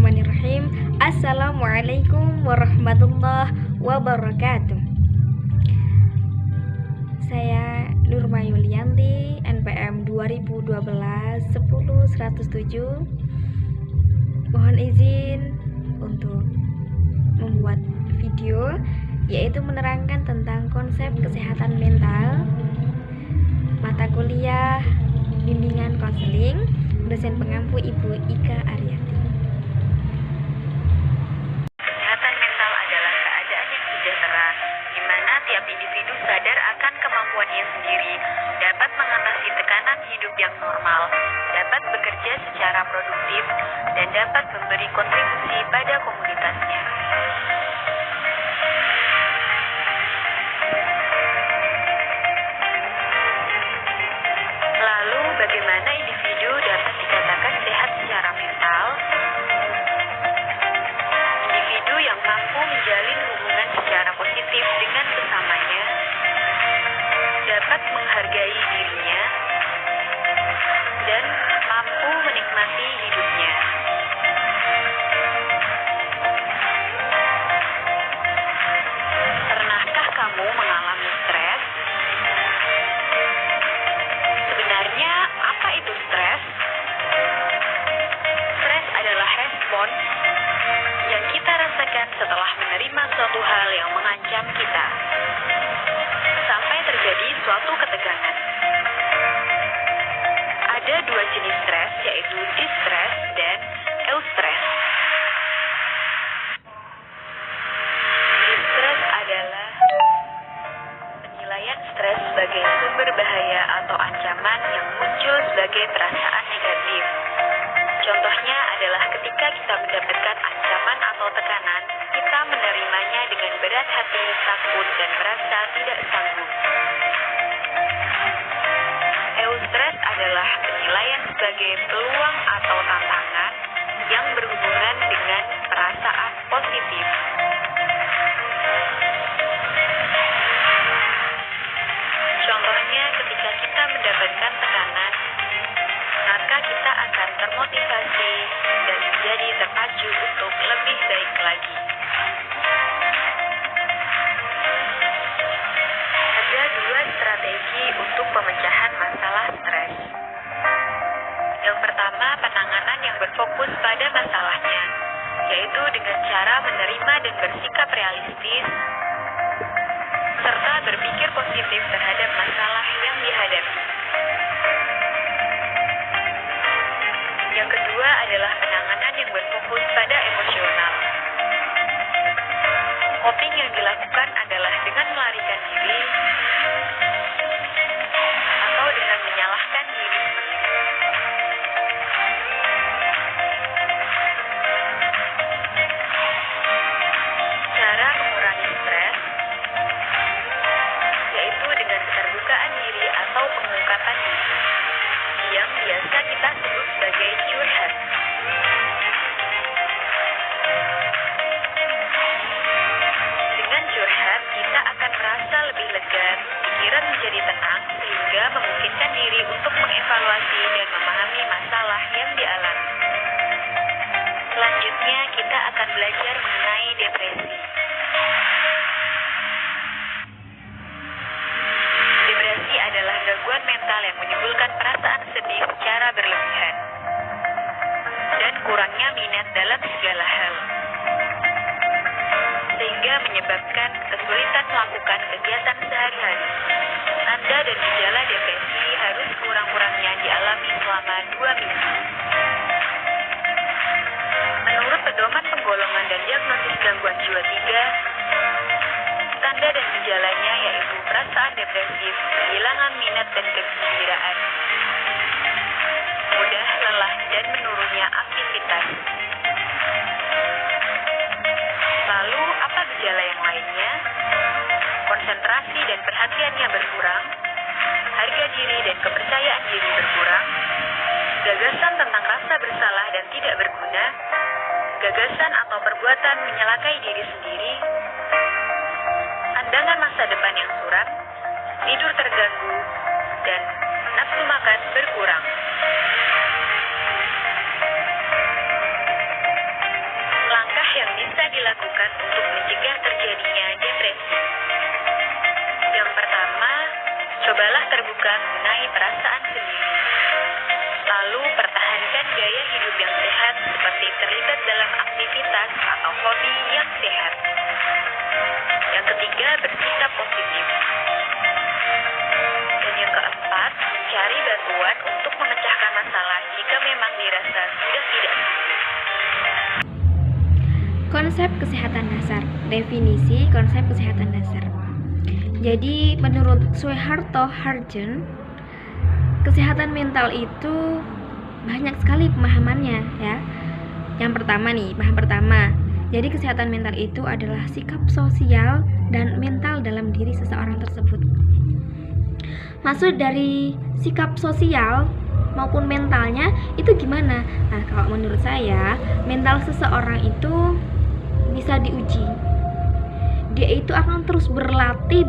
Bismillahirrahmanirrahim. Assalamualaikum warahmatullahi wabarakatuh. Saya Nurma Yulianti, NPM 2012 10 107. Mohon izin untuk membuat video, yaitu menerangkan tentang konsep kesehatan mental, mata kuliah bimbingan konseling, dosen pengampu Ibu Ika Aryati. Kesehatan mental adalah keadaan yang sejahtera, di mana tiap individu sadar akan kemampuannya sendiri, dapat mengatasi tekanan hidup yang normal, dapat bekerja secara produktif, dan dapat memberi kontribusi pada komunitasnya. Lalu, bagaimana individu dapat dikatakan sehat secara mental? Individu yang mampu menjalin hubungan secara positif dengan sesamanya, dapat menghargai dirinya, dan mampu menikmati hidupnya. Pernahkah kamu mengalami stres? Sebenarnya, apa itu stres? Stres adalah respon yang kita rasakan setelah menerima suatu hal yang mengancam kita, sampai terjadi suatu ketegangan. Ada dua jenis stres, yaitu distress dan eustress. Distress adalah penilaian stres sebagai sumber bahaya atau ancaman yang muncul sebagai perasaan negatif. Contohnya adalah ketika kita mendapatkan ancaman atau tekanan, kita menerimanya dengan berat hati, takut, dan merasa tidak sanggup. Eustress adalah penilaian sebagai peluang atau tantangan yang berhubungan dengan perasaan positif. Contohnya, ketika kita mendapatkan tekanan, maka kita akan termotivasi dan menjadi terpacu untuk lebih baik lagi. Ada dua strategi untuk pemecahan masalah stres. Yang pertama, penanganan yang berfokus pada masalahnya, yaitu dengan cara menerima dan bersikap realistis, serta berpikir positif terhadap masalah yang dihadapi. Yang kedua adalah penanganan yang berfokus pada emosional. Coping yang dilakukan adalah dengan melarikan diri atau dengan menyalahkan diri sendiri. Cara mengurangi stres yaitu dengan keterbukaan diri atau pengungkapan diri, yang biasa kita sebut sebagai curhat. Dengan curhat, kita akan merasa lebih lega, pikiran menjadi tenang, sehingga memungkinkan diri untuk mengevaluasi dan memahami masalah yang dialami. Selanjutnya, kita akan belajar mengenai depresi. Depresi adalah gangguan mental yang menimbulkan perasaan sedih secara berlebihan dan kurangnya minat dalam segala hal, sehingga menyebabkan kesulitan melakukan kegiatan sehari-hari. Tanda dan gejala depresi harus kurang-kurangnya dialami selama 2 minggu. Menurut pedoman penggolongan dan diagnosis gangguan jiwa 3, tanda dan gejalanya yaitu perasaan depresif, kehilangan minat dan kegembiraan, mudah lelah dan menurunnya aktivitas. Lalu, apa gejala yang lainnya? Konsentrasi dan perhatiannya berkurang, harga diri dan kepercayaan diri berkurang, gagasan tentang rasa bersalah dan tidak berguna, gagasan atau perbuatan menyalakai diri sendiri, pandangan masa depan yang suram, tidur terganggu, dan nafsu makan berkurang. hobi yang sehat. Yang ketiga, bersikap positif. Dan yang keempat, cari bantuan untuk memecahkan masalah jika memang dirasa sudah tidak sanggup. Konsep kesehatan dasar. Definisi konsep kesehatan dasar. Jadi menurut Soeharto Hartjen, kesehatan mental itu banyak sekali pemahamannya ya. Yang pertama nih, paham pertama. Jadi kesehatan mental itu adalah sikap sosial dan mental dalam diri seseorang tersebut. Maksud dari sikap sosial maupun mentalnya itu gimana? Nah, kalau menurut saya, mental seseorang itu bisa diuji. Dia itu akan terus berlatih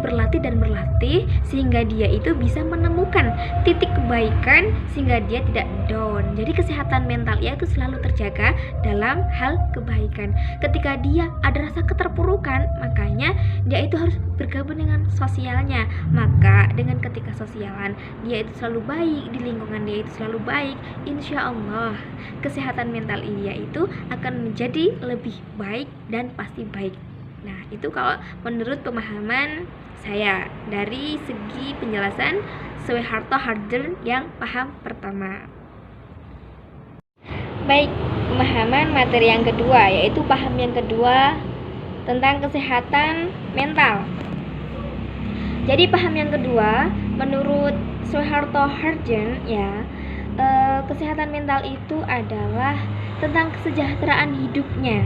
sehingga dia itu bisa menemukan titik kebaikan sehingga dia tidak down. Jadi kesehatan mental ia itu selalu terjaga dalam hal kebaikan. Ketika dia ada rasa keterpurukan, makanya dia itu harus bergabung dengan sosialnya. Maka dengan ketika sosialan dia itu selalu baik, di lingkungan dia itu selalu baik, insya Allah kesehatan mental dia itu akan menjadi lebih baik dan pasti baik. Nah, itu kalau menurut pemahaman saya dari segi penjelasan Soeharto Hartjen yang paham pertama. Baik, pemahaman materi yang kedua, yaitu paham yang kedua tentang kesehatan mental. Jadi paham yang kedua menurut Soeharto Hartjen ya, kesehatan mental itu adalah tentang kesejahteraan hidupnya.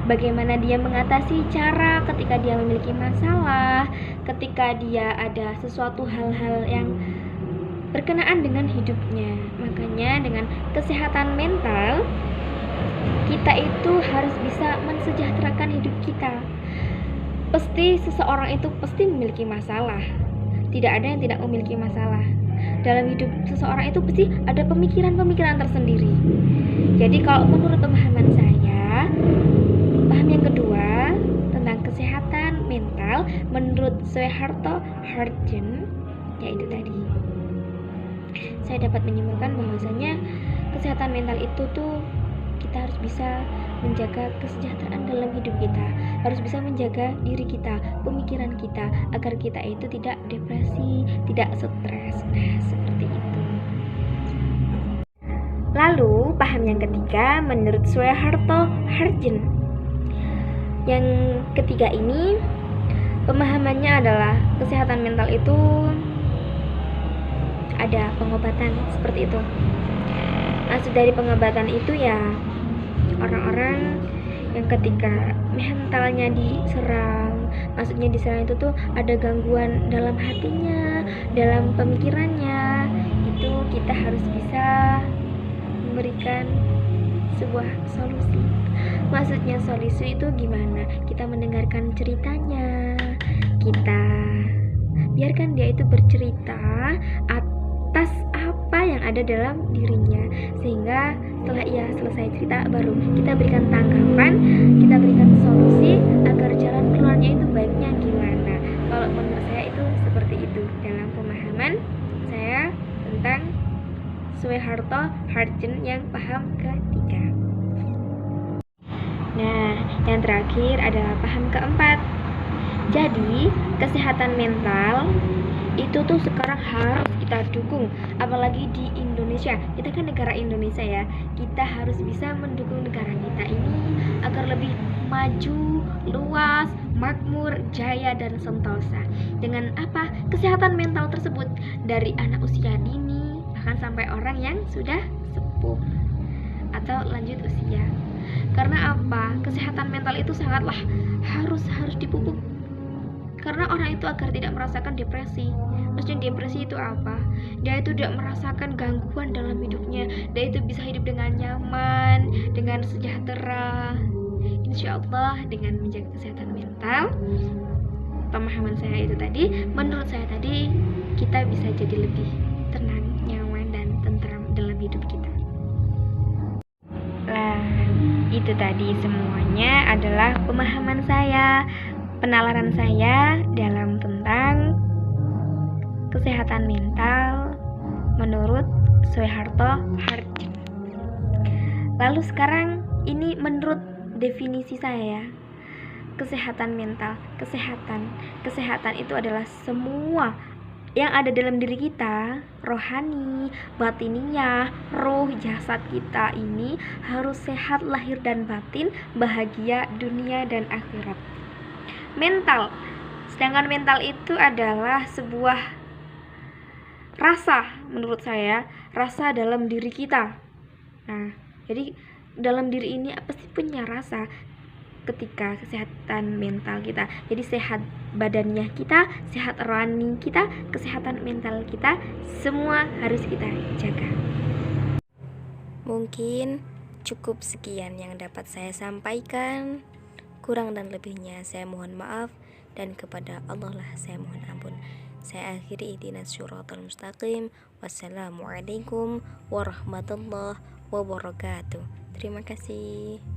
Bagaimana dia mengatasi cara ketika dia memiliki masalah, ketika dia ada sesuatu hal-hal yang berkenaan dengan hidupnya. Makanya dengan kesehatan mental, kita itu harus bisa mensejahterakan hidup kita. Pasti seseorang itu pasti memiliki masalah. Tidak ada yang tidak memiliki masalah. Dalam hidup seseorang itu pasti ada pemikiran-pemikiran tersendiri. Jadi kalau menurut pemahaman saya, paham yang kedua tentang kesehatan mental menurut Soeharto Hartjen yaitu tadi, saya dapat menyimpulkan bahwasanya kesehatan mental itu tuh kita harus bisa menjaga kesejahteraan dalam hidup kita, harus bisa menjaga diri kita, pemikiran kita, agar kita itu tidak depresi, tidak stres. Nah, seperti itu. Lalu paham yang ketiga menurut Soeharto Hartjen. Yang ketiga ini pemahamannya adalah kesehatan mental itu ada pengobatan seperti itu. Maksud dari pengobatan itu ya orang-orang yang ketika mentalnya diserang, maksudnya diserang itu tuh ada gangguan dalam hatinya, dalam pemikirannya, itu kita harus bisa memberikan sebuah solusi. Maksudnya solusi itu gimana? Kita mendengarkan ceritanya, kita biarkan dia itu bercerita atas apa yang ada dalam dirinya, sehingga setelah ia selesai cerita baru kita berikan tanggapan, kita berikan solusi agar jalan keluarnya itu baiknya gimana. Kalau menurut saya itu seperti itu dalam pemahaman saya tentang Soeharto Hartjen yang paham ketiga. Nah, yang terakhir adalah paham keempat. Jadi, kesehatan mental itu tuh sekarang harus kita dukung, apalagi di Indonesia. Kita kan negara Indonesia ya. Kita harus bisa mendukung negara kita ini agar lebih maju, luas, makmur, jaya dan sentosa. Dengan apa? Kesehatan mental tersebut dari anak usia dini bahkan sampai orang yang sudah sepuh atau lanjut usia. Karena apa? Kesehatan mental itu sangatlah harus dipupuk. Karena orang itu agar tidak merasakan depresi. Maksudnya depresi itu apa? Dia itu tidak merasakan gangguan dalam hidupnya. Dia itu bisa hidup dengan nyaman, dengan sejahtera. Insya Allah dengan menjaga kesehatan mental, pemahaman saya itu tadi, menurut saya tadi kita bisa jadi lebih tenang, nyaman dan tentram dalam hidup kita. Itu tadi semuanya adalah pemahaman saya, penalaran saya dalam tentang kesehatan mental menurut Soeharto Hartjen. Lalu sekarang ini menurut definisi saya ya. Kesehatan mental, kesehatan itu adalah semua yang ada dalam diri kita, rohani, batiniah, ruh, jasad kita ini harus sehat lahir dan batin, bahagia dunia dan akhirat. Mental, sedangkan mental itu adalah sebuah rasa, menurut saya, rasa dalam diri kita. Nah, jadi dalam diri ini pasti punya rasa ketika kesehatan mental kita. Jadi sehat badannya kita, sehat rohani kita, kesehatan mental kita, semua harus kita jaga. Mungkin cukup sekian yang dapat saya sampaikan. Kurang dan lebihnya saya mohon maaf, dan kepada Allah lah saya mohon ampun. Saya akhiri ihdinas syiratal mustaqim. Wassalamualaikum warahmatullahi wabarakatuh. Terima kasih.